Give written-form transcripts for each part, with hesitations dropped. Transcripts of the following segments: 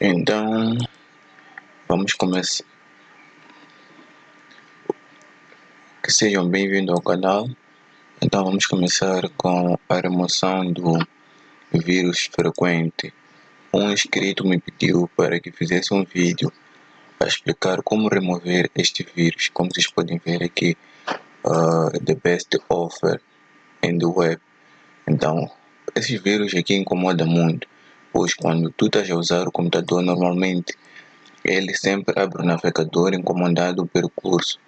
Então, vamos começar. Que sejam bem-vindos ao canal. Então, vamos começar com a remoção do vírus frequente. Um inscrito me pediu para que fizesse um vídeo a explicar como remover este vírus. Como vocês podem ver aqui, the best offer in the web. Então, esses vírus aqui incomodam muito, pois quando tu estás a usar o computador normalmente, ele sempre abre o navegador incomodado o percurso.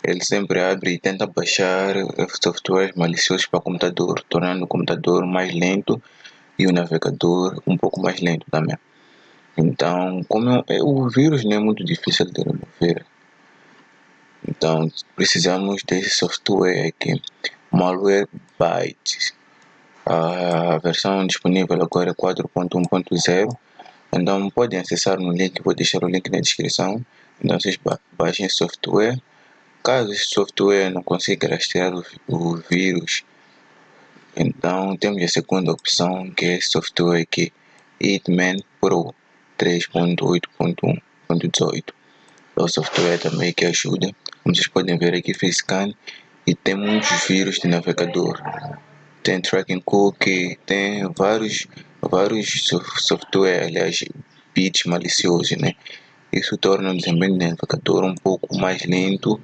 Ele sempre abre e tenta baixar softwares maliciosos para o computador, tornando o computador mais lento e o navegador um pouco mais lento também. Então, como o vírus não é muito difícil de remover, então precisamos desse software aqui, Malwarebytes. A versão disponível agora é 4.1.0. Então podem acessar no link, vou deixar o link na descrição. Então vocês baixem esse software. Caso esse software não consiga rastrear o vírus, então temos a segunda opção, que é esse software aqui, Hitman Pro 3.8.1.18. É o software também que ajuda. Como vocês podem ver aqui, fez scan e tem muitos vírus de navegador. Tem tracking cookie, tem vários software, aliás, bits maliciosos, né? Isso torna o desempenho do navegador um pouco mais lento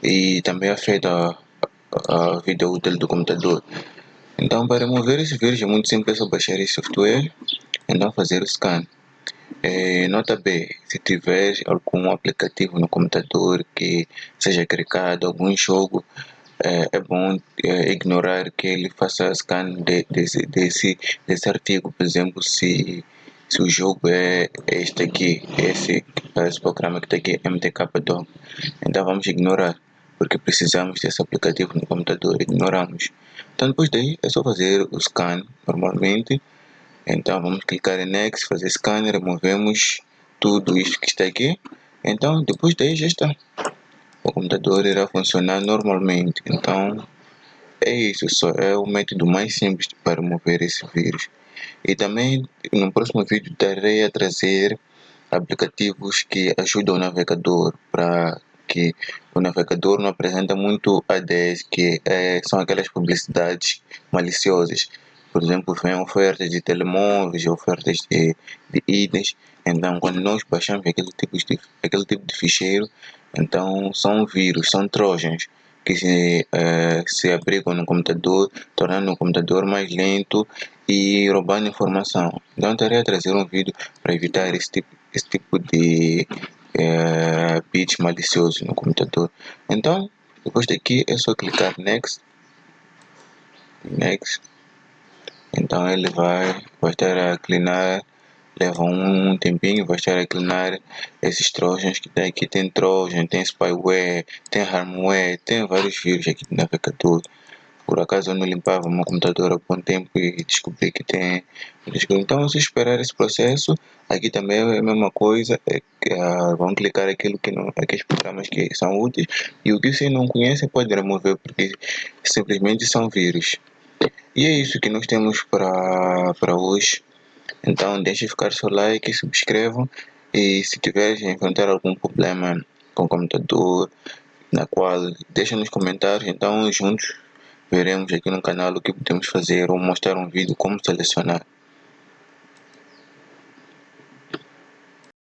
e também afeta a vida útil do computador. Então, para remover esse vírus é muito simples, é só baixar esse software, então fazer o scan. Nota B, se tiver algum aplicativo no computador que seja carregado, algum jogo, é bom ignorar que ele faça scan desse artigo. Por exemplo, se o jogo é este aqui, esse programa que está aqui, MTK-DOM, então vamos ignorar, porque precisamos desse aplicativo no computador, ignoramos. Então depois daí é só fazer o scan normalmente. Então vamos clicar em Next, fazer scan, removemos tudo isso que está aqui. Então depois daí já está. O computador irá funcionar normalmente. Então é isso, só é o método mais simples para remover esse vírus. E também no próximo vídeo estarei a trazer aplicativos que ajudam o navegador, para que o navegador não apresenta muito ADS, que são aquelas publicidades maliciosas. Por exemplo, vem ofertas de telemóveis, ofertas de itens. Então, quando nós baixamos aquele tipo de ficheiro, então são vírus, são trojans que se abrigam no computador, tornando o computador mais lento e roubando informação. Então, estarei a trazer um vídeo para evitar esse tipo de bits maliciosos no computador. Então, depois daqui é só clicar Next. Então ele vai estar a cleanar, leva um tempinho, vai estar a cleanar esses trojans que tem aqui. Tem trojan, tem spyware, tem harmware, tem vários vírus aqui no navegador. Por acaso eu não limpava o meu computador há bom tempo e descobri que tem. Então, se esperar esse processo, aqui também é a mesma coisa. Vão clicar aqueles programas que são úteis, e o que você não conhece pode remover, porque simplesmente são vírus. E é isso que nós temos para hoje. Então deixe ficar seu like, subscrevam, e se tiver encontrar algum problema com o computador, na qual deixa nos comentários. Então juntos veremos aqui no canal o que podemos fazer, ou mostrar um vídeo como selecionar.